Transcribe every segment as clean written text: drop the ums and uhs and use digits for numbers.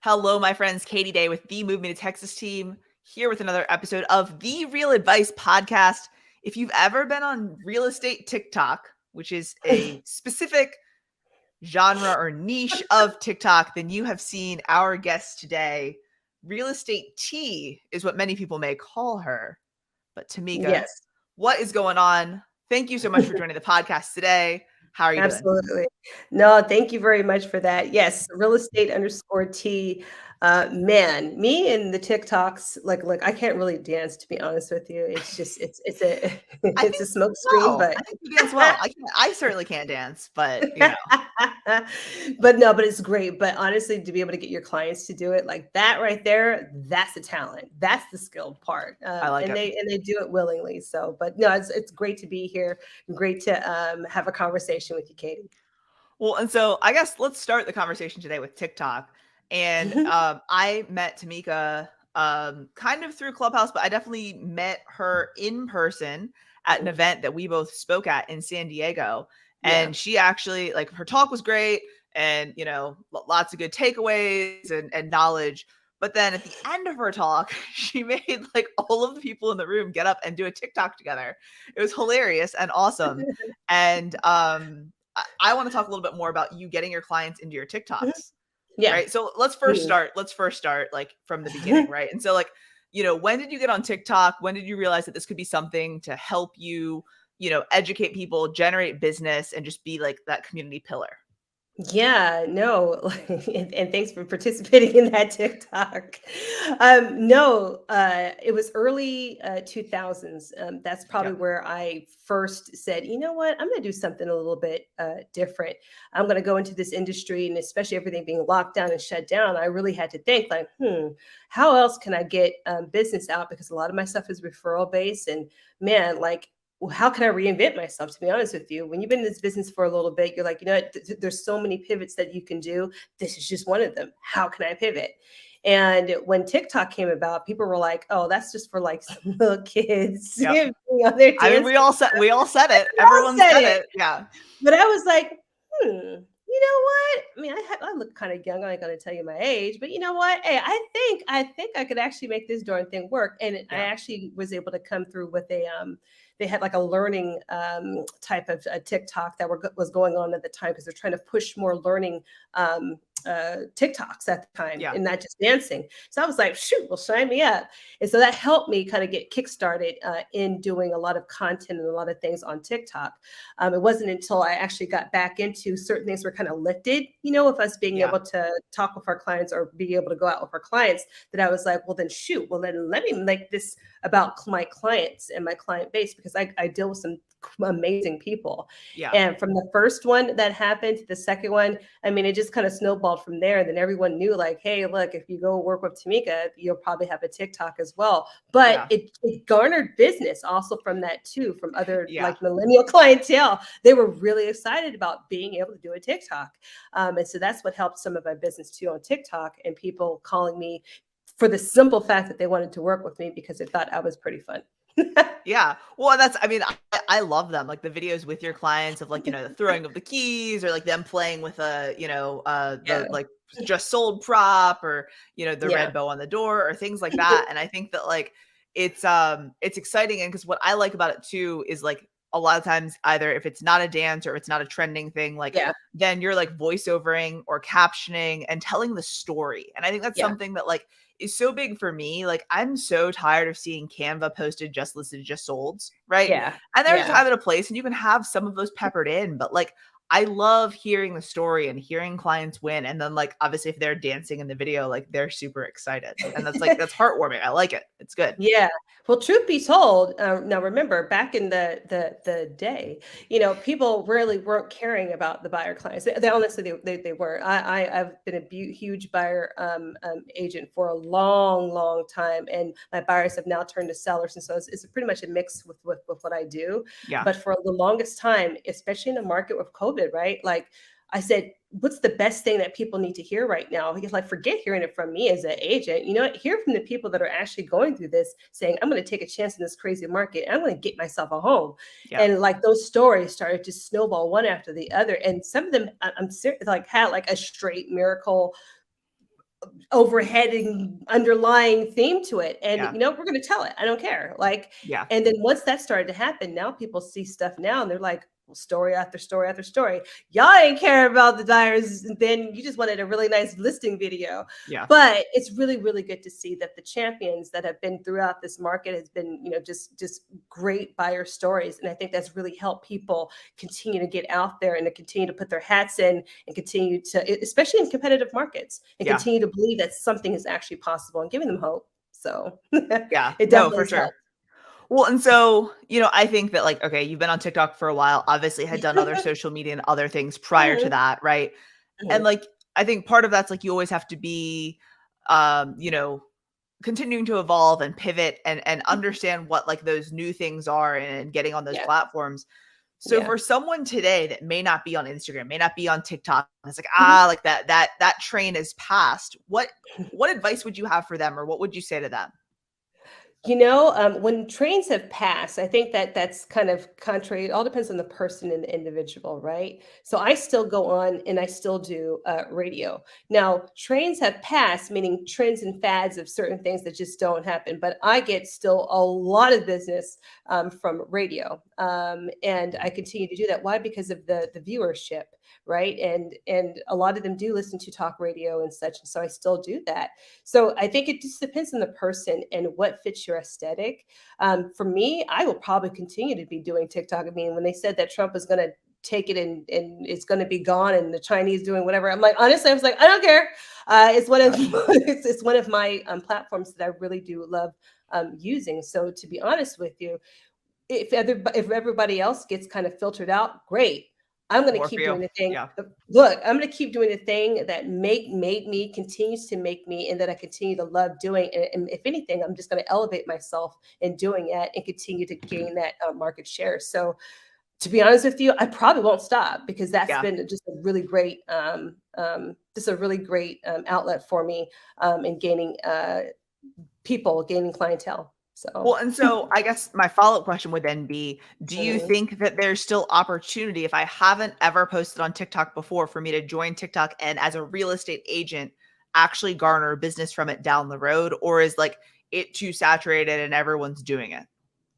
Hello, my friends. Katie Day with the Move Me to Texas team here with another episode of the Real Advice Podcast. If you've ever been on real estate TikTok, which is a specific genre or niche of TikTok, then you have seen our guest today. Real estate T is what many people may call her. But Tamika, Yes. what is going on? Thank you so much for joining the podcast today. How are you doing? Absolutely. No, thank you very much for that. Yes, real estate underscore T. Man, me and the TikToks, like I can't really dance, to be honest with you. It's just it's a I it's think a smoke you screen, well. but I think you dance well. I certainly can't dance, but but no, but it's great. But honestly, to be able to get your clients to do it like that right there, that's the talent. That's the skilled part. I like And it. they do it willingly. So, but no, it's great to be here. Great to have a conversation with you, Katie. Well, and so I guess let's start the conversation today with TikTok. And Mhm. I met Tamika kind of through Clubhouse, but I definitely met her in person at an event that we both spoke at in San Diego. Yeah. And she actually, like, her talk was great and, lots of good takeaways and knowledge. But then at the end of her talk, she made like all of the people in the room get up and do a TikTok together. It was hilarious and awesome. And I want to talk a little bit more about you getting your clients into your Mhm. TikToks, Yeah. right? So let's first start like from the beginning, Mhm. right? And so like, when did you get on TikTok? When did you realize that this could be something to help you, educate people, generate business, and just be like that community pillar? Yeah, no, and thanks for participating in that TikTok. No, it was early 2000s. That's probably Yep. where I first said, you know what, I'm going to do something a little bit different. I'm going to go into this industry, and especially everything being locked down and shut down. I really had to think, like, how else can I get business out? Because a lot of my stuff is referral based, and man, like how can I reinvent myself? To be honest with you, when you've been in this business for a little bit, you're like, there's so many pivots that you can do. This is just one of them. How can I pivot? And when TikTok came about, people were like, "Oh, that's just for like some little kids Yep. being on their I mean, dance." we all said it. We all Everyone said said it, it. Yeah. but I was like, you know what? I mean, I look kind of young. I'm not going to tell you my age, but you know what? Hey, I think I could actually make this darn thing work. And I Yeah. actually was able to come through with a they had like a learning type of TikTok that was going on at the time because they're trying to push more learning TikToks at the time Yeah. and not just dancing. So I was like, shoot, well, sign me up. And so that helped me kind of get kickstarted in doing a lot of content and a lot of things on TikTok. It wasn't until I actually got back into certain things were kind of lifted, with us being Yeah. able to talk with our clients or be able to go out with our clients, that I was like, well, then shoot, well, then let me make this about my clients and my client base because I deal with some amazing people. Yeah. And from the first one that happened to the second one, I mean, it just kind of snowballed from there. And then everyone knew, like, hey, look, if you go work with Tamika, you'll probably have a TikTok as well. But Yeah. it garnered business also from that too, from other Yeah. like millennial clientele. They were really excited about being able to do a TikTok. And so that's what helped some of my business too on TikTok and people calling me for the simple fact that they wanted to work with me because they thought I was pretty fun. Yeah. Well, I mean, I love them. Like the videos with your clients of like, the throwing of the keys or like them playing with Yeah. the like just sold prop or, the Yeah. red bow on the door or things like that. And I think that like it's exciting. And because what I like about it too is like a lot of times either if it's not a dance or if it's not a trending thing, like Yeah. then you're like voiceovering or captioning and telling the story. And I think that's Yeah. something that like is so big for me. Like, I'm so tired of seeing Canva posted just listed, just solds, right? Yeah. And there's a Yeah. time and a place, and you can have some of those peppered in, but like, I love hearing the story and hearing clients win. And then, like, obviously, if they're dancing in the video, like, they're super excited. And that's heartwarming. I like it. It's good. Yeah. Well, truth be told, now remember back in the day, people really weren't caring about the buyer clients. They honestly they weren't. I've been a huge buyer agent for a long, long time, and my buyers have now turned to sellers, and so it's pretty much a mix with what I do. Yeah. But for the longest time, especially in the market with COVID, right? Like I said, what's the best thing that people need to hear right now? Because like forget hearing it from me as an agent. Hear from the people that are actually going through this, saying, I'm going to take a chance in this crazy market. I'm going to get myself a home. Yeah. And like those stories started to snowball one after the other. And some of them I'm serious, like had like a straight miracle overheading underlying theme to it. And Yeah. you know, we're going to tell it. I don't care. Like, Yeah. and then once that started to happen, now people see stuff now and they're like, well, story after story after story. Y'all ain't care about the dyers, and then you just wanted a really nice listing video. Yeah. But it's really, really good to see that the champions that have been throughout this market has been, you know, just great buyer stories. And I think that's really helped people continue to get out there and to continue to put their hats in and continue to, especially in competitive markets, and Yeah. continue to believe that something is actually possible and giving them hope. So Yeah. it No, definitely for has sure. helped. Well, and so, I think that like, okay, you've been on TikTok for a while, obviously had done other social media and other things prior to Mhm, that, right? And mhm. like, I think part of that's like you always have to be, you know, continuing to evolve and pivot and understand what like those new things are and getting on those Yeah, platforms. So yeah. for someone today that may not be on Instagram, may not be on TikTok, it's like, Mhm. like that train is past. What advice would you have for them or what would you say to them? You know, when trains have passed, I think that that's kind of contrary. It all depends on the person and the individual, right? So I still go on and I still do radio. Now, trains have passed, meaning trends and fads of certain things that just don't happen. But I get still a lot of business from radio, and I continue to do that. Why? Because of the viewership, right? And a lot of them do listen to talk radio and such, and so I still do that. So I think it just depends on the person and what fits your aesthetic. For me, I will probably continue to be doing TikTok. I mean, when they said that Trump was going to take it and it's going to be gone and the Chinese doing whatever, I'm like, honestly, I was like, I don't care. It's one of Yeah. it's one of my platforms that I really do love using. So to be honest with you, if everybody else gets kind of filtered out, great. I'm going to More for keep you. doing the thing. Yeah. Look, I'm going to keep doing the thing that made me, continues to make me, and that I continue to love doing. And if anything, I'm just going to elevate myself in doing it and continue to gain that market share. So, to be honest with you, I probably won't stop because that's Yeah. been just a really great, outlet for me in gaining people, gaining clientele. So. Well, and so I guess my follow-up question would then be, do you Mhm. think that there's still opportunity if I haven't ever posted on TikTok before for me to join TikTok and as a real estate agent actually garner business from it down the road? Or is like it too saturated and everyone's doing it?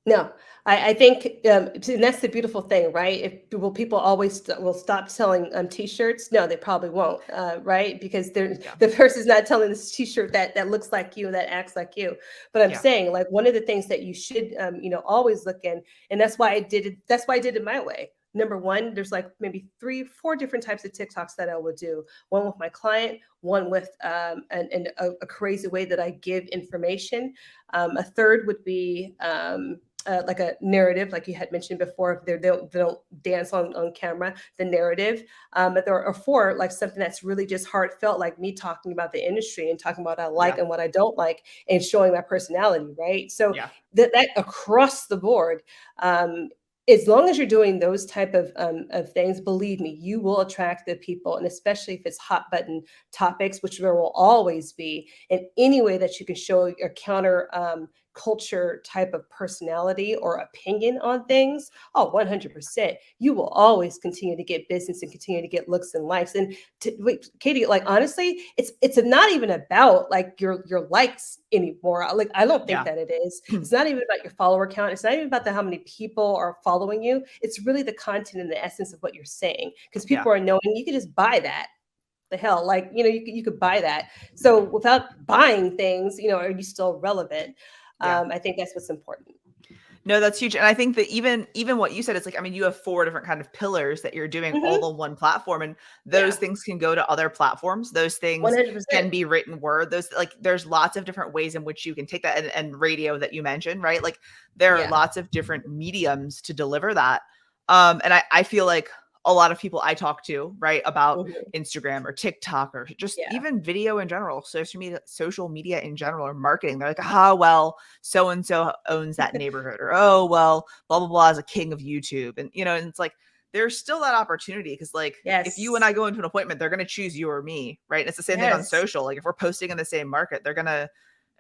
No, I think, and that's the beautiful thing, right? If will people always will stop selling t-shirts? No, they probably won't, right? Because they're Yeah. the person's not telling this t-shirt that looks like you, that acts like you. But I'm Yeah. saying, like, one of the things that you should, always look in, and that's why I did it. That's why I did it my way. Number one, there's like maybe 3, 4 different types of TikToks that I would do. One with my client, one with a crazy way that I give information. A third would be like a narrative, like you had mentioned before. If they don't dance on camera, the narrative. But there are 4, like something that's really just heartfelt, like me talking about the industry and talking about what I like Yeah. and what I don't like, and showing my personality, right? So Yeah. that across the board, as long as you're doing those type of things, believe me, you will attract the people, and especially if it's hot button topics, which there will always be. In any way that you can show your counter culture type of personality or opinion on things, oh, 100%, you will always continue to get business and continue to get looks and likes. And wait, Katie, like honestly, it's not even about like your likes anymore. Like I don't think Yeah. that it is. It's not even about your follower count. It's not even about how many people are following you. It's really the content and the essence of what you're saying, because Yeah. people are knowing you can just buy that. The hell, like you could buy that. So without buying things, are you still relevant? Yeah. I think that's what's important. No, that's huge. And I think that even what you said, it's like, I mean, you have 4 different kind of pillars that you're doing all Hmm. on one platform. And those Yeah, things can go to other platforms. Those things 100%. can be written word. Those like there's lots of different ways in which you can take that and radio that you mentioned, right? Like there are Yeah. lots of different mediums to deliver that. And I feel like a lot of people I talk to, right, about Mhm. Instagram or TikTok or just Yeah. even video in general, social media in general or marketing. They're like, oh, well, so and so owns that neighborhood, or oh, well, blah blah blah is a king of YouTube. And and it's like there's still that opportunity because like if you and Yes. I go into an appointment, they're gonna choose you or me, right? And it's the same thing on Yes. social. Like if we're posting in the same market, they're gonna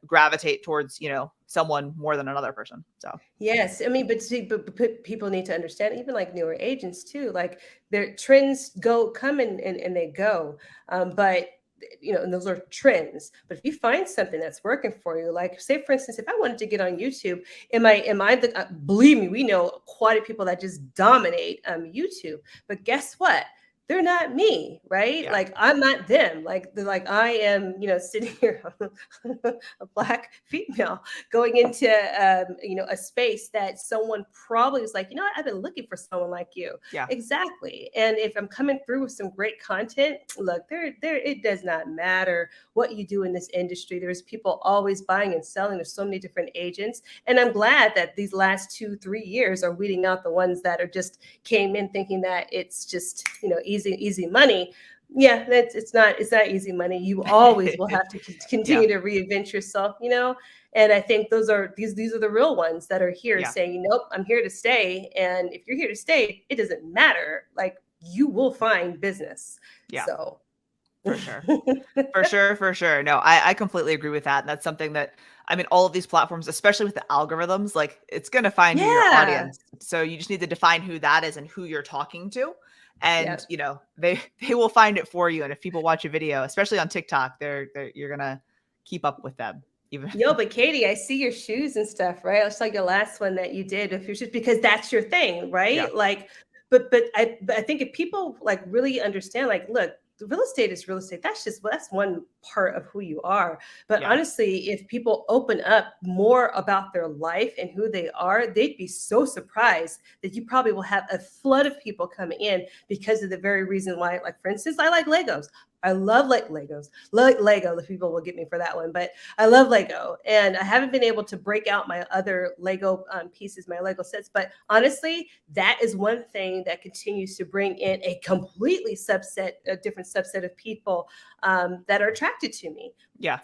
gravitate towards, someone more than another person. So Yes, I mean, but see, but people need to understand, even like newer agents too, like their trends come and they go. But and those are trends. But if you find something that's working for you, like say for instance, if I wanted to get on YouTube, believe me, we know quite a people that just dominate YouTube. But guess what? They're not me, right? Yeah. Like I'm not them. Like they're like I am, sitting here, a Black female going into a space that someone probably was like, I've been looking for someone like you. Yeah. Exactly. And if I'm coming through with some great content, look, there it does not matter what you do in this industry. There's people always buying and selling. There's so many different agents. And I'm glad that these last 2-3 years are weeding out the ones that are just came in thinking that it's just, easy money. Yeah, it's not easy money. You always will have to continue to reinvent yourself, And I think these are the real ones that are here saying, nope, I'm here to stay. And if you're here to stay, it doesn't matter. Like you will find business. Yeah. So for sure. For sure. No, I completely agree with that. And that's something that, I mean, all of these platforms, especially with the algorithms, like it's going to find you your audience. So you just need to define who that is and who you're talking to. And, they will find it for you. And if people watch a video, especially on TikTok, you're going to keep up with them. But Katie, I see your shoes and stuff, right? It's like your last one that you did with your shoes, because that's your thing, right? Yeah. Like, but I think if people like really understand, like, look, the real estate is real estate. That's one part of who you are. But honestly, if people open up more about their life and who they are, they'd be so surprised that you probably will have a flood of people coming in because of the very reason why, like, for instance, I like Legos. I love Legos. Lego, the people will get me for that one, but I love Lego. And I haven't been able to break out my other Lego pieces, my Lego sets. But honestly, that is one thing that continues to bring in a completely different subset of people that are attracted to me. Yeah.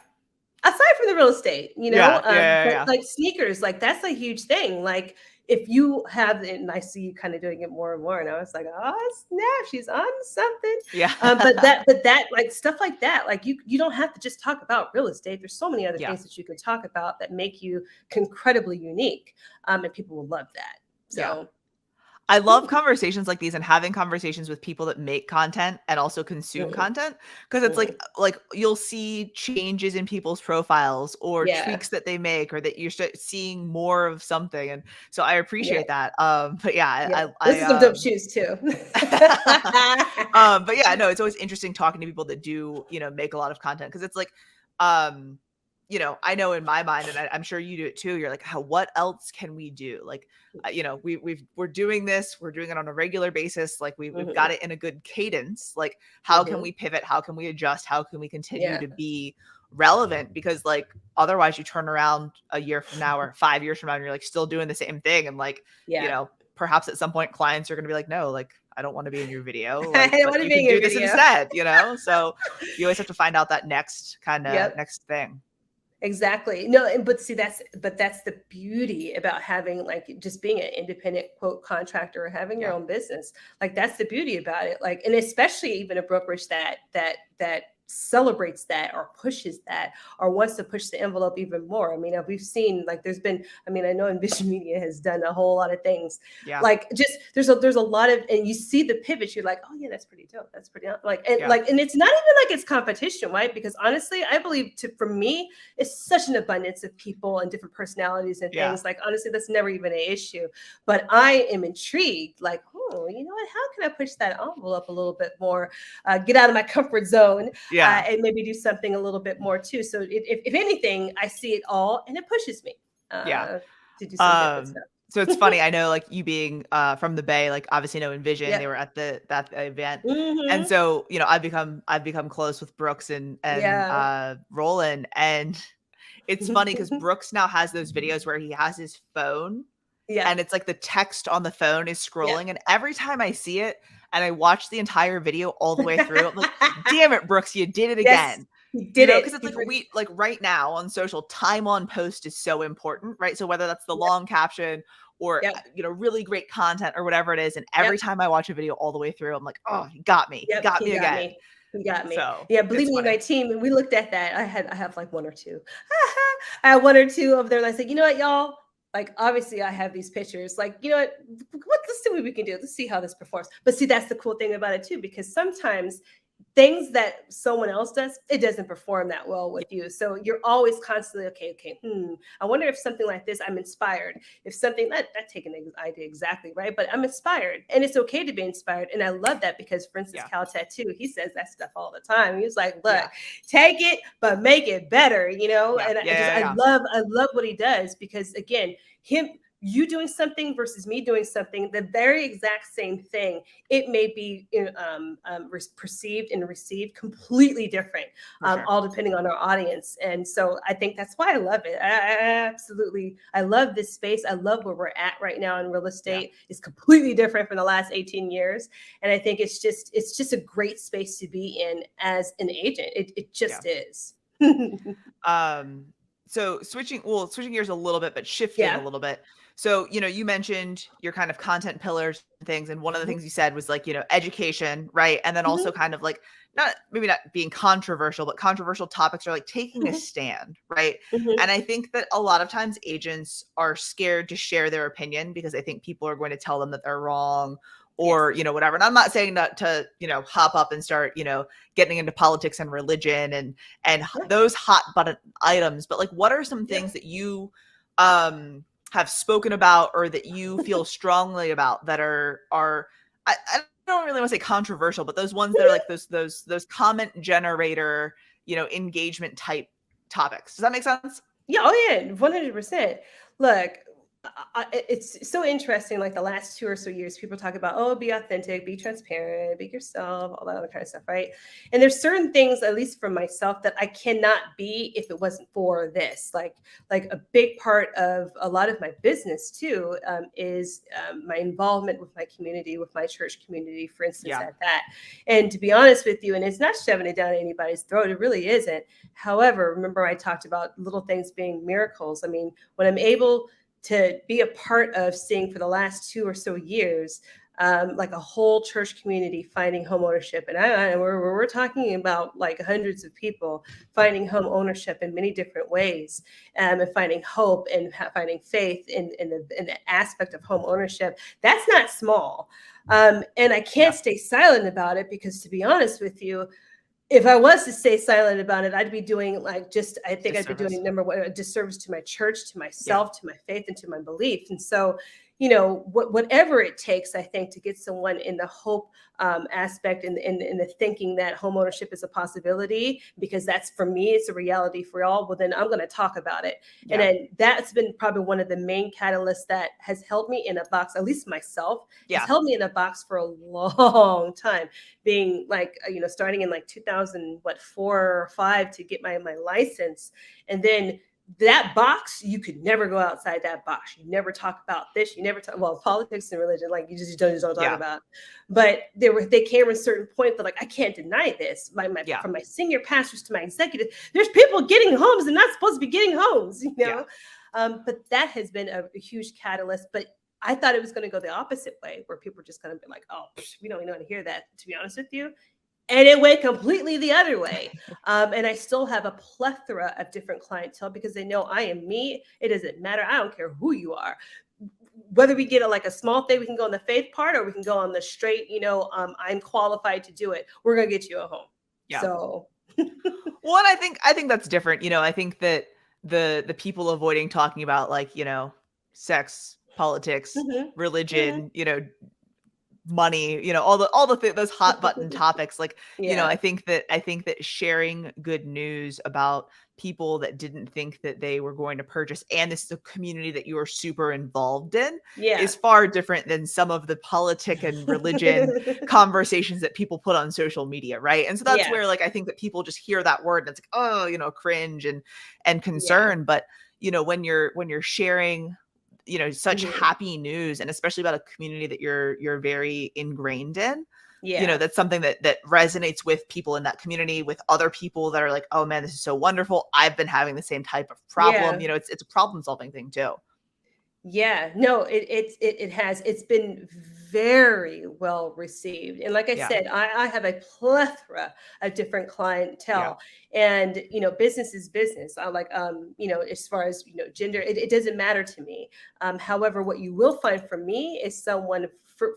Aside from the real estate, but like sneakers, like that's a huge thing. Like if you have, and I see you kind of doing it more and more, and I was like, oh snap, she's on something. Yeah. But that like stuff like that, like you don't have to just talk about real estate. There's so many other things that you can talk about that make you incredibly unique, and people will love that. So. I love conversations like these and having conversations with people that make content and also consume content, because it's like you'll see changes in people's profiles or tweaks that they make, or that you're seeing more of something. And so I appreciate that. But this is some dope shoes too. But no, it's always interesting talking to people that do, make a lot of content, because it's like, I know in my mind, and I'm sure you do it too, you're like, what else can we do? Like, we're doing this, we're doing it on a regular basis. Like we've got it in a good cadence. Like how can we pivot? How can we adjust? How can we continue to be relevant? Because like, otherwise you turn around a year from now or 5 years from now and you're like still doing the same thing. And like, perhaps at some point clients are going to be like, no, like, I don't want to be in your video. Like, I don't want to be in your video instead, So you always have to find out that next kind of next thing. Exactly. No, but see, that's the beauty about having, like, just being an independent quote contractor or having your own business. Like, that's the beauty about it. Like, and especially even a brokerage that celebrates that or pushes that or wants to push the envelope even more. I mean, we've seen, like, I know Envision Media has done a whole lot of things. Yeah. Like, just there's a lot of, and you see the pivots, you're like, oh yeah, that's pretty dope. That's pretty like, and and it's not even like it's competition, right? Because honestly, I believe for me, it's such an abundance of people and different personalities and things. Like, honestly, that's never even an issue. But I am intrigued, like, oh, you know what? How can I push that envelope a little bit more? Get out of my comfort zone. And maybe do something a little bit more too. So if anything, I see it all and it pushes me to do some different stuff. So it's funny. I know, like, you being from the Bay, like, obviously know Envision. They were at that event. And so, I've become close with Brooks and Roland. And it's funny because Brooks now has those videos where he has his phone. And it's like the text on the phone is scrolling. And every time I see it, and I watched the entire video all the way through, I'm like, damn it, Brooks, you did it again. He did it. Because it's like right now on social, time on post is so important, right? So whether that's the long caption or, really great content or whatever it is. And every time I watch a video all the way through, I'm like, oh, he got me. He got me again. He got me. So, believe me, my team, and we looked at that. I have like one or two. I had one or two of them. And I said, you know what, y'all? Like, obviously I have these pictures, like, you know what, let's see what we can do. Let's see how this performs. But see, that's the cool thing about it too, because sometimes things that someone else does, it doesn't perform that well with you. So you're always constantly, okay, I wonder if something like this, I'm inspired. If something, not taking the idea exactly, right? But I'm inspired. And it's okay to be inspired. And I love that because, for instance, Yeah. Cal Tattoo, he says that stuff all the time. He was like, look, Yeah. take it, but make it better, Yeah. And Yeah. Yeah. Yeah. I love what he does because, again, you doing something versus me doing something, the very exact same thing, it may be perceived and received completely different, For sure. all depending on our audience. And so I think that's why I love it. I love this space. I love where we're at right now in real estate. It's completely different from the last 18 years. And I think it's just a great space to be in as an agent. It just is. So switching gears a little bit, but shifting a Yeah. little bit. So, you mentioned your kind of content pillars and things. And one of the Mhm. things you said was like, education, right? And then also Mhm. kind of like, maybe not being controversial, but controversial topics are like taking a Mhm. stand, right? Mhm. And I think that a lot of times agents are scared to share their opinion because I think people are going to tell them that they're wrong Yes. or, whatever. And I'm not saying that to, hop up and start, getting into politics and religion and Yeah. those hot button items, but like what are some Yeah. things that you have spoken about or that you feel strongly about that are I don't really want to say controversial, but those ones that are like those comment generator, engagement type topics. Does that make sense? Yeah, oh yeah, 100%. Look, it's so interesting. Like the last 2 or so years, people talk about, oh, be authentic, be transparent, be yourself, all that other kind of stuff, right? And there's certain things, at least for myself, that I cannot be if it wasn't for this. Like a big part of a lot of my business too is my involvement with my community, with my church community, for instance, Yeah. at that. And to be honest with you, and it's not shoving it down anybody's throat, it really isn't. However, remember I talked about little things being miracles. I mean, when I'm able to be a part of seeing for the last 2 or so years, like a whole church community finding home ownership, and we're talking about like hundreds of people finding home ownership in many different ways, and finding hope and finding faith in the aspect of home ownership. That's not small, and I Yeah. can't stay silent about it because, to be honest with you, if I was to stay silent about it, I'd be doing I think I'd be Disservice. doing number one, a disservice to my church, to Yeah. myself, to my faith, and to my belief. And so, whatever it takes, I think, to get someone in the hope aspect and in the thinking that homeownership is a possibility, because that's, for me, it's a reality for all. Well, then I'm going to talk about it. And Yeah. then that's been probably one of the main catalysts that has held me in a box, at least myself, has Yeah. held me in a box for a long time, being starting in like 2004 or 5 to get my license. And then that box, you could never go outside that box. You never talk about this. You never talk, well, politics and religion, like you just don't talk Yeah. about. But they came to a certain point that, like, I can't deny this. Yeah. From my senior pastors to my executives, there's people getting homes and not supposed to be getting homes, Yeah. But that has been a huge catalyst. But I thought it was going to go the opposite way, where people are just going to be like, oh, we don't even want to hear that, to be honest with you. And it went completely the other way. And I still have a plethora of different clientele because they know I am me. It doesn't matter. I don't care who you are. Whether we get a small thing, we can go on the faith part, or we can go on the straight, I'm qualified to do it. We're going to get you a home. Yeah. So. Well, and I think that's different. I think that the people avoiding talking about like, sex, politics, Mhm. Mhm. religion, money, those hot button topics. Like, Yeah. I think that sharing good news about people that didn't think that they were going to purchase, and this is a community that you are super involved in, Yeah. is far different than some of the politic and religion conversations that people put on social media, right? And so that's Yeah. where, like, I think that people just hear that word and it's like, oh, cringe and Yeah. concern. But when you're sharing such Mhm. happy news, and especially about a community that you're very ingrained in, Yeah. that's something that resonates with people in that community, with other people that are like, oh man, this is so wonderful, I've been having the same type of problem. Yeah. It's a problem solving thing too. Yeah, no, it has. It's been very well received. And like I Yeah. said, I have a plethora of different Yeah. clientele. And business is business. I like as far as gender, it doesn't matter to me. However, what you will find from me is someone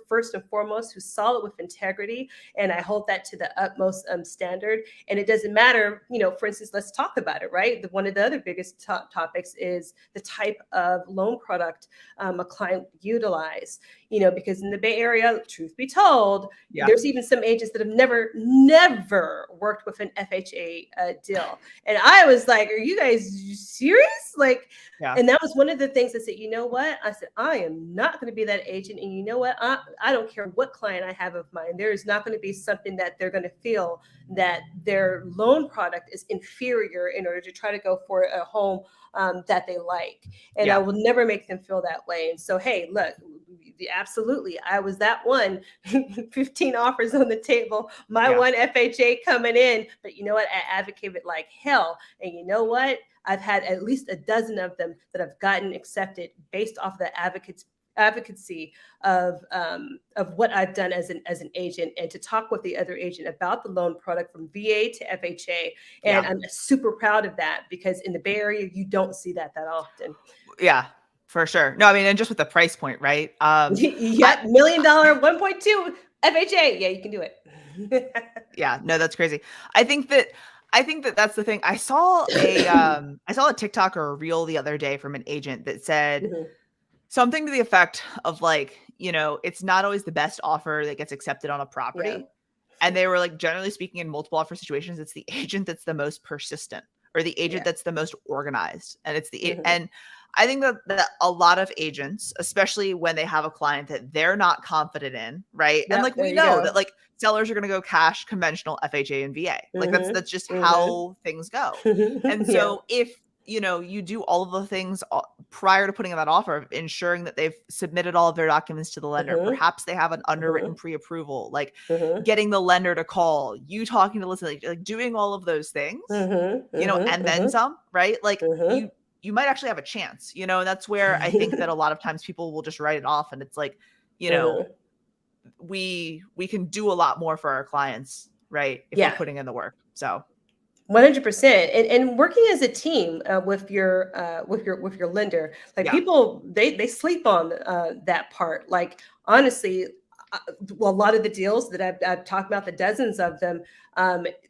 first and foremost, who's solid with integrity. And I hold that to the utmost standard. And it doesn't matter, for instance, let's talk about it, right? One of the other biggest topics is the type of loan product a client utilize, because in the Bay Area, truth be told, there's even some agents that have never worked with an FHA deal. And I was like, are you guys serious? And that was one of the things I said, you know what? I said, I am not going to be that agent. And you know what? I don't care what client I have of mine. There is not going to be something that they're going to feel that their loan product is inferior in order to try to go for a home that they like. And I will never make them feel that way. And so, hey, look, absolutely. I was that one, 15 offers on the table, my one FHA coming in. But you know what? I advocated like hell. And you know what? I've had at least a dozen of them that have gotten accepted based off the advocacy of what I've done as an agent, and to talk with the other agent about the loan product from VA to FHA. And I'm super proud of that, because in the Bay Area, you don't see that often. Yeah, for sure. No, I mean, and just with the price point, right? $1 million, 1.2 FHA. Yeah, you can do it. Yeah, no, that's crazy. I think that that's the thing. I saw a TikTok or a reel the other day from an agent that said something to the effect of like, it's not always the best offer that gets accepted on a property. Yeah. And they were like, generally speaking, in multiple offer situations, it's the agent that's the most persistent, or the agent that's the most organized. And it's and I think that a lot of agents, especially when they have a client that they're not confident in, right? Yep, and like, we know that like sellers are going to go cash, conventional, FHA, and VA. Like that's just how things go. And so if, you do all of the things prior to putting in that offer, ensuring that they've submitted all of their documents to the lender, perhaps they have an underwritten pre-approval, like getting the lender to call, you talking to listen, like doing all of those things, and then some, right? Like you might actually have a chance, and that's where I think that a lot of times people will just write it off. And it's like, we can do a lot more for our clients, right? If we're putting in the work. So 100%. And working as a team with your lender, like people, they sleep on that part. Like, honestly, a lot of the deals that I've talked about, the dozens of them,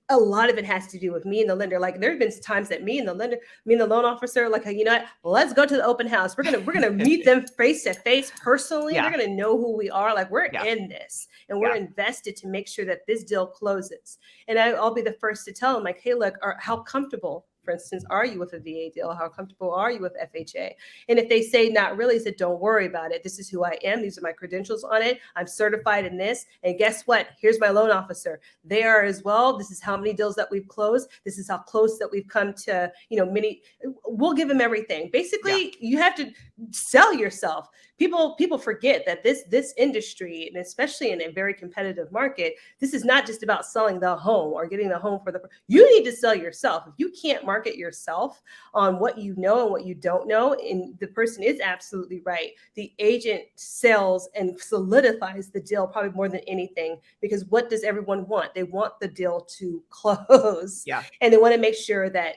a lot of it has to do with me and the lender. Like, there have been times that me and the loan officer, like, you know what, let's go to the open house. We're gonna meet them face to face personally. They're gonna know who we are. Like, we're in this, and we're invested to make sure that this deal closes. And I'll be the first to tell them, like, hey, look, how comfortable, for instance, are you with a VA deal? How comfortable are you with FHA? And if they say not really, I said, don't worry about it. This is who I am. These are my credentials on it. I'm certified in this. And guess what? Here's my loan officer. They are as well. This is how many deals that we've closed. This is how close that we've come to, many. We'll give them everything. Basically, you have to sell yourself. People forget that this industry, and especially in a very competitive market, this is not just about selling the home or getting the home you need to sell yourself. If you can't market yourself on what you know and what you don't know, and the person is absolutely right, the agent sells and solidifies the deal probably more than anything, because what does everyone want? They want the deal to close. And they want to make sure that,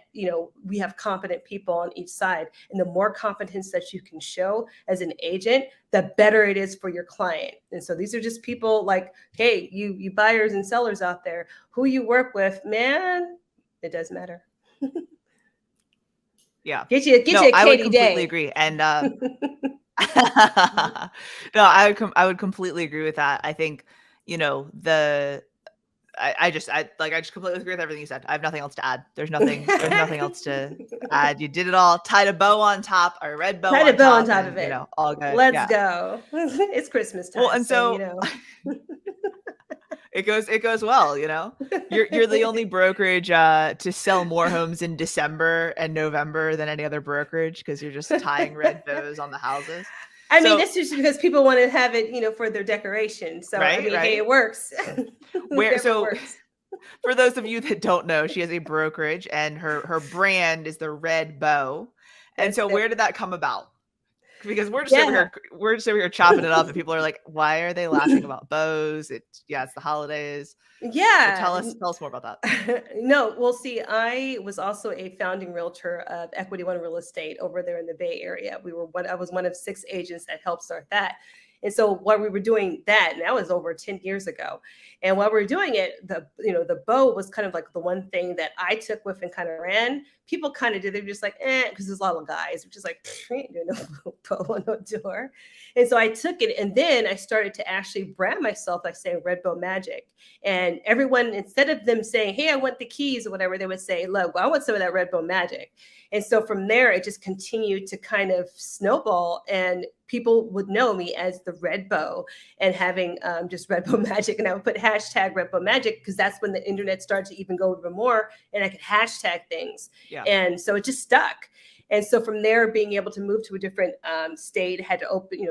we have competent people on each side. And the more competence that you can show as an agent, the better it is for your client. And so these are just people like, hey, you buyers and sellers out there, who you work with, man, it does matter. Get you a Katie I would completely Day. Agree. And no, I would completely agree with that. I think, I just completely agree with everything you said. I have nothing else to add. There's nothing else to add. You did it all. Tied a bow on top, or a red bow. Tied a bow on top of it. All good. Let's go. It's Christmas time. Well, and so it goes well. You're the only brokerage to sell more homes in December and November than any other brokerage, because you're just tying red bows on the houses. I mean, that's just because people want to have it, for their decoration. So hey, it works. For those of you that don't know, she has a brokerage, and her brand is the Red Bow. And so, where did that come about? Because we're just over here chopping it up, and people are like, "Why are they laughing about bows?" It's the holidays. Yeah. So tell us more about that. No, well, see, I was also a founding realtor of Equity One Real Estate over there in the Bay Area. I was one of 6 agents that helped start that. And so while we were doing that, and that was over 10 years ago, and while we were doing it, the bow was kind of like the one thing that I took with and kind of ran. People kind of did, they're just like, because there's a lot of guys, which is like, ain't doing no bow on no door. And so I took it, and then I started to actually brand myself like saying Red Bow Magic. And everyone, instead of them saying, hey, I want the keys or whatever, they would say, look, well, I want some of that Red Bow Magic. And so from there, it just continued to kind of snowball, and people would know me as the Red Bow and having just Red Bow Magic. And I would put hashtag Red Bow Magic because that's when the internet started to even go even more, and I could hashtag things. Yeah. And so it just stuck. And so from there, being able to move to a different state, had to open,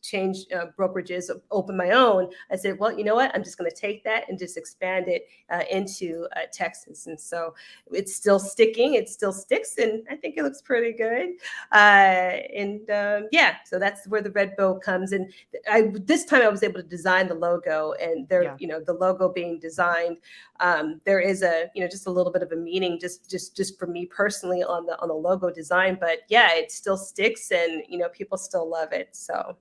change brokerages, open my own. I said, well, you know what? I'm just going to take that and just expand it into Texas. And so it's still sticking. It still sticks. And I think it looks pretty good. So that's where the Red Bow comes. And this time I was able to design the logo, and the logo being designed, there is just a little bit of a meaning just for me personally on the logo design. But yeah, it still sticks, and people still love it. So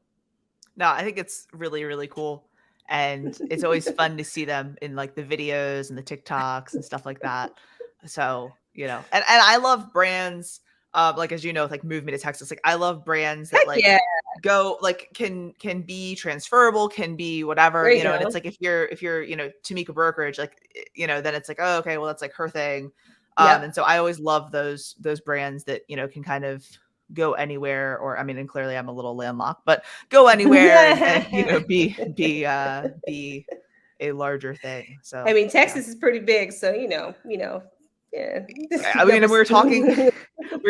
no, I think it's really, really cool. And it's always fun to see them in like the videos and the TikToks and stuff like that. So, and I love brands, like, as like Move Me to Texas. Like, I love brands that go like can be transferable, can be whatever, and it's like if you're Tamika brokerage, like, then it's like, oh, okay, well, that's like her thing. And so I always love those brands that, can kind of go anywhere, or, I mean, and clearly I'm a little landlocked, but go anywhere and be a larger thing. So, I mean, Texas is pretty big. So, yeah. I mean, and we were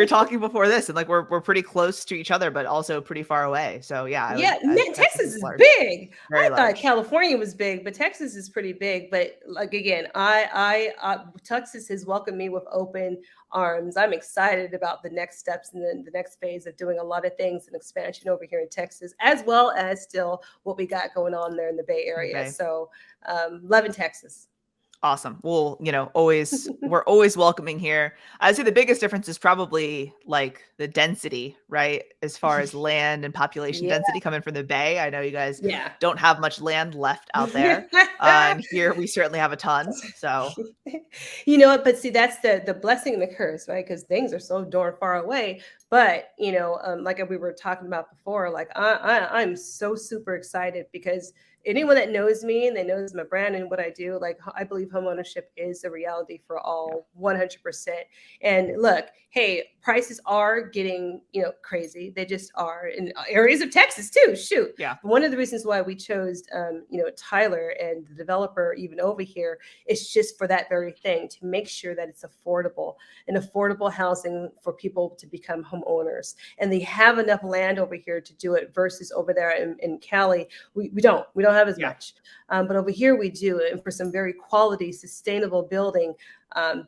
talking before this, and like, we're pretty close to each other, but also pretty far away. So yeah. Texas is big. Very I large. thought California was big, but Texas is pretty big. But like, again, Texas has welcomed me with open arms. I'm excited about the next steps and then the next phase of doing a lot of things and expansion over here in Texas, as well as still what we got going on there in the Bay Area. Okay. So loving Texas. Awesome. Well, we're always welcoming here. I'd say the biggest difference is probably like the density, right? As far as land and population density coming from the Bay. I know you guys don't have much land left out there. And here we certainly have a ton. So, but see, that's the blessing and the curse, right? Because things are so darn far away. But, like we were talking about before, like I'm so super excited because anyone that knows me and they knows my brand and what I do, like, I believe homeownership is a reality for all, 100%. And look, hey, prices are getting, crazy. They just are in areas of Texas too. Shoot. Yeah. One of the reasons why we chose, Tyler and the developer even over here is just for that very thing, to make sure that it's affordable housing for people to become homeowners. And they have enough land over here to do it versus over there in Cali. We don't have as much, but over here we do. And for some very quality, sustainable building,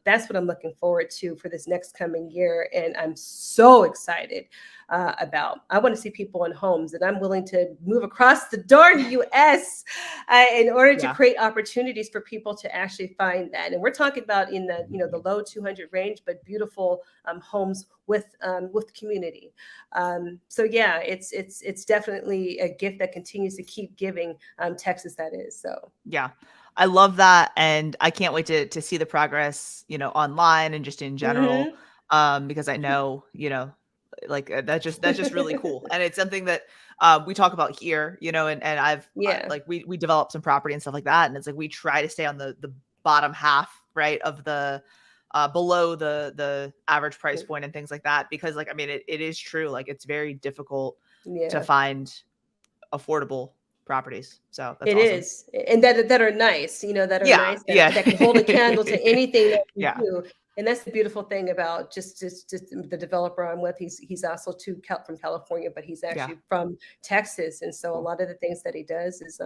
that's what I'm looking forward to for this next coming year. And I'm so excited about. I want to see people in homes, and I'm willing to move across the darn U.S. In order to create opportunities for people to actually find that. And we're talking about in the the low 200 range, but beautiful homes with community. So yeah, it's definitely a gift that continues to keep giving Texas. That is so. Yeah. I love that. And I can't wait to see the progress, online and just in general. Because I know, like that's just really cool. And it's something that we talk about here, and I've like we developed some property and stuff like that. And it's like, we try to stay on the bottom half, right, of the below the average price point and things like that. Because, like, I mean, it is true. Like, it's very difficult to find affordable properties. So that's awesome. Is, and that are nice, that are nice, that can hold a candle to anything that you do. And that's the beautiful thing about just the developer I'm with. He's also from California, but he's actually from Texas. And so a lot of the things that he does is,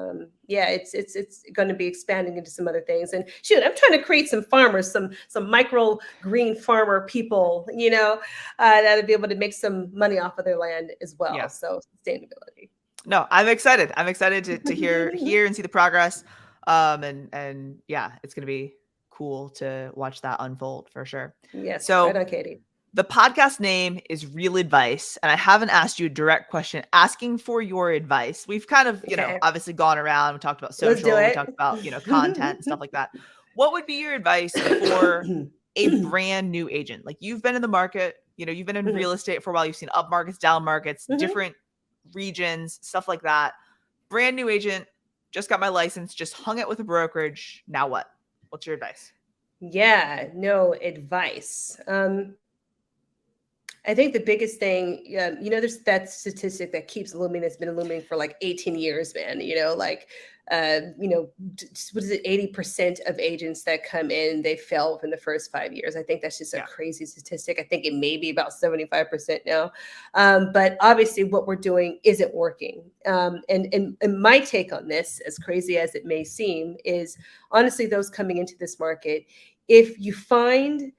it's going to be expanding into some other things. And shoot, I'm trying to create some farmers, some micro green farmer people, that'll be able to make some money off of their land as well. Yeah. So sustainability. No, I'm excited. I'm excited to hear and see the progress. And yeah, it's going to be cool to watch that unfold for sure. Yes. So right on, Katie. The podcast name is Real Advice, and I haven't asked you a direct question asking for your advice. We've kind of, Okay, obviously gone around. We talked about let's do social, we talked it. about, content and stuff like that. What would be your advice for a brand new agent? Like, you've been in the market, you've been in real estate for a while. You've seen up markets, down markets, different regions, stuff like that. Brand new agent, just got my license, just hung it with a brokerage. Now what? What's your advice? Yeah, no advice. I think the biggest thing, there's that statistic that keeps looming, that's been looming for like 18 years, man. What is it? 80% of agents that come in, they fail within the first 5 years. I think that's just a crazy statistic. I think it may be about 75% now. But obviously what we're doing isn't working. And my take on this, as crazy as it may seem, is honestly, those coming into this market, if you find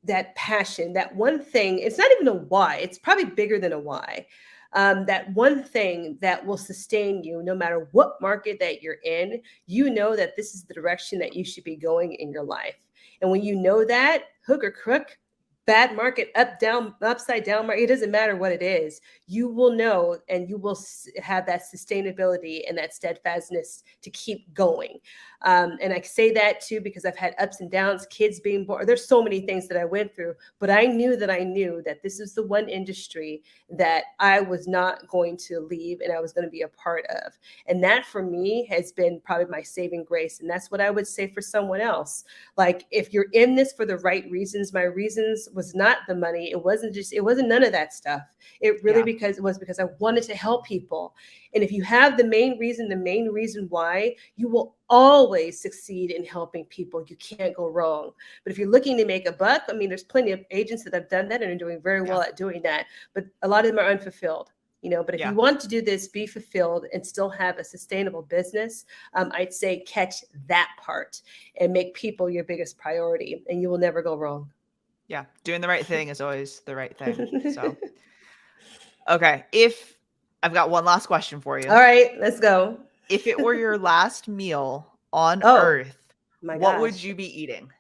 that passion, that one thing, it's not even a why, it's probably bigger than a why. That one thing that will sustain you no matter what market that you're in, that this is the direction that you should be going in your life. And when you know that, hook or crook, bad market, up, down, upside down market, it doesn't matter what it is, you will know, and you will have that sustainability and that steadfastness to keep going. And I say that too, because I've had ups and downs, kids being born. There's so many things that I went through, but I knew that this is the one industry that I was not going to leave and I was going to be a part of. And that for me has been probably my saving grace. And that's what I would say for someone else. Like, if you're in this for the right reasons, my reasons was not the money. It wasn't none of that stuff. It really, because I wanted to help people. And if you have the main reason why, you will always succeed in helping people. You can't go wrong. But if you're looking to make a buck, I mean, there's plenty of agents that have done that and are doing very well at doing that. But a lot of them are unfulfilled. But if you want to do this, be fulfilled and still have a sustainable business, I'd say catch that part and make people your biggest priority, and you will never go wrong. Yeah, doing the right thing is always the right thing. So, okay, if I've got one last question for you. All right, let's go. If it were your last meal on Earth, what would you be eating?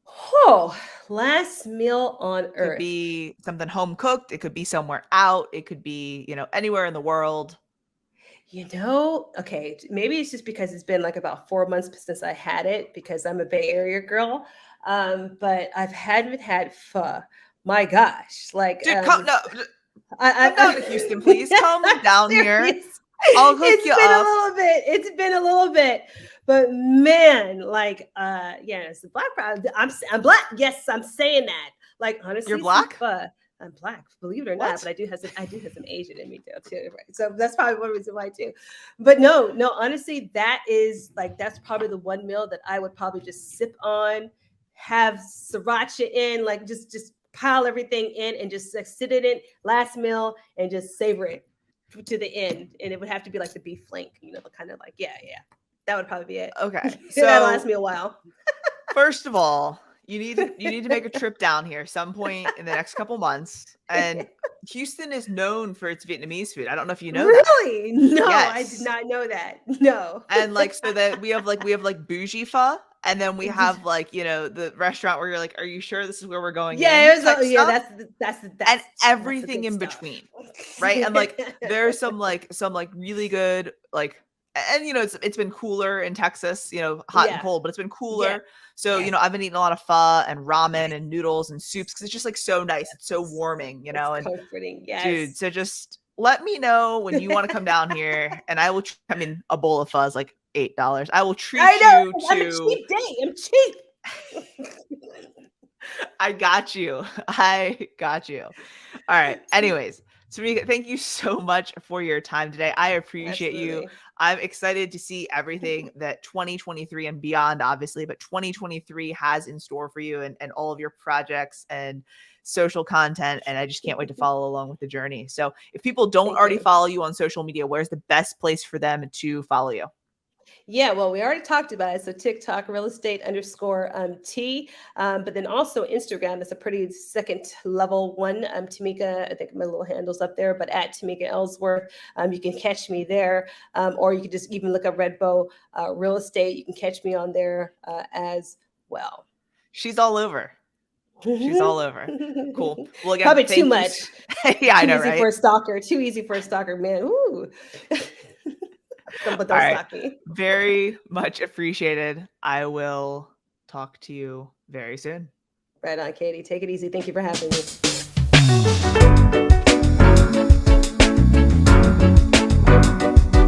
Oh, last meal on Earth. Could be something home cooked. It could be somewhere out. It could be, anywhere in the world. Okay, maybe it's just because it's been like about 4 months since I had it, because I'm a Bay Area girl. But haven't had pho. My gosh, like, dude, come down to Houston, please. Come down here. I'll hook you up. It's been a little bit, but man, like, it's the black crowd. I'm black. Yes, I'm saying that. Like, honestly, you're black. I'm black, believe it or not, but I do have some Asian in me too, right? So that's probably one reason why too. But no, honestly, that's probably the one meal that I would probably just sip on, have sriracha in, like just pile everything in and just like, sit in it, last meal, and just savor it to the end. And it would have to be like the beef flank, the kind of like, that would probably be it. Okay, so that'll last me a while. First of all, you need to make a trip down here some point in the next couple months. And Houston is known for its Vietnamese food. I don't know if you know that. Really? No, yes. I did not know that. No. And like, so that we have bougie pho, and then we have the restaurant where you're like, are you sure this is where we're going? Yeah, that's and everything in between, right? And like, there's some really good and it's been cooler in Texas, hot and cold, but it's been cooler. Yeah. So, I've been eating a lot of pho and ramen and noodles and soups because it's just like so nice. It's so warming, it's comforting. Yes. Dude, so just let me know when you want to come down here, and I will. A bowl of pho is like $8. I will treat you to. I'm a cheap day. I'm cheap. I got you. All right. Anyways, Tamika, thank you so much for your time today. I appreciate you. I'm excited to see everything that 2023 and beyond, obviously, but 2023 has in store for you, and all of your projects and social content. And I just can't wait to follow along with the journey. So if people don't already follow you on social media, where's the best place for them to follow you? Yeah, well, we already talked about it. So TikTok, real estate _T. But then also Instagram is a pretty second level one. Tamika, I think my little handle's up there, but at Tamika Ellsworth, you can catch me there. Or you can just even look up Redbow Real Estate. You can catch me on there as well. She's all over. She's all over. Cool. Well, again, Probably thank too you much. Yeah, I Too know, easy right? for a stalker. Too easy for a stalker, man. Ooh. But don't All right. stalk me. Very much appreciated. I will talk to you very soon. Right on, Katie. Take it easy. Thank you for having me.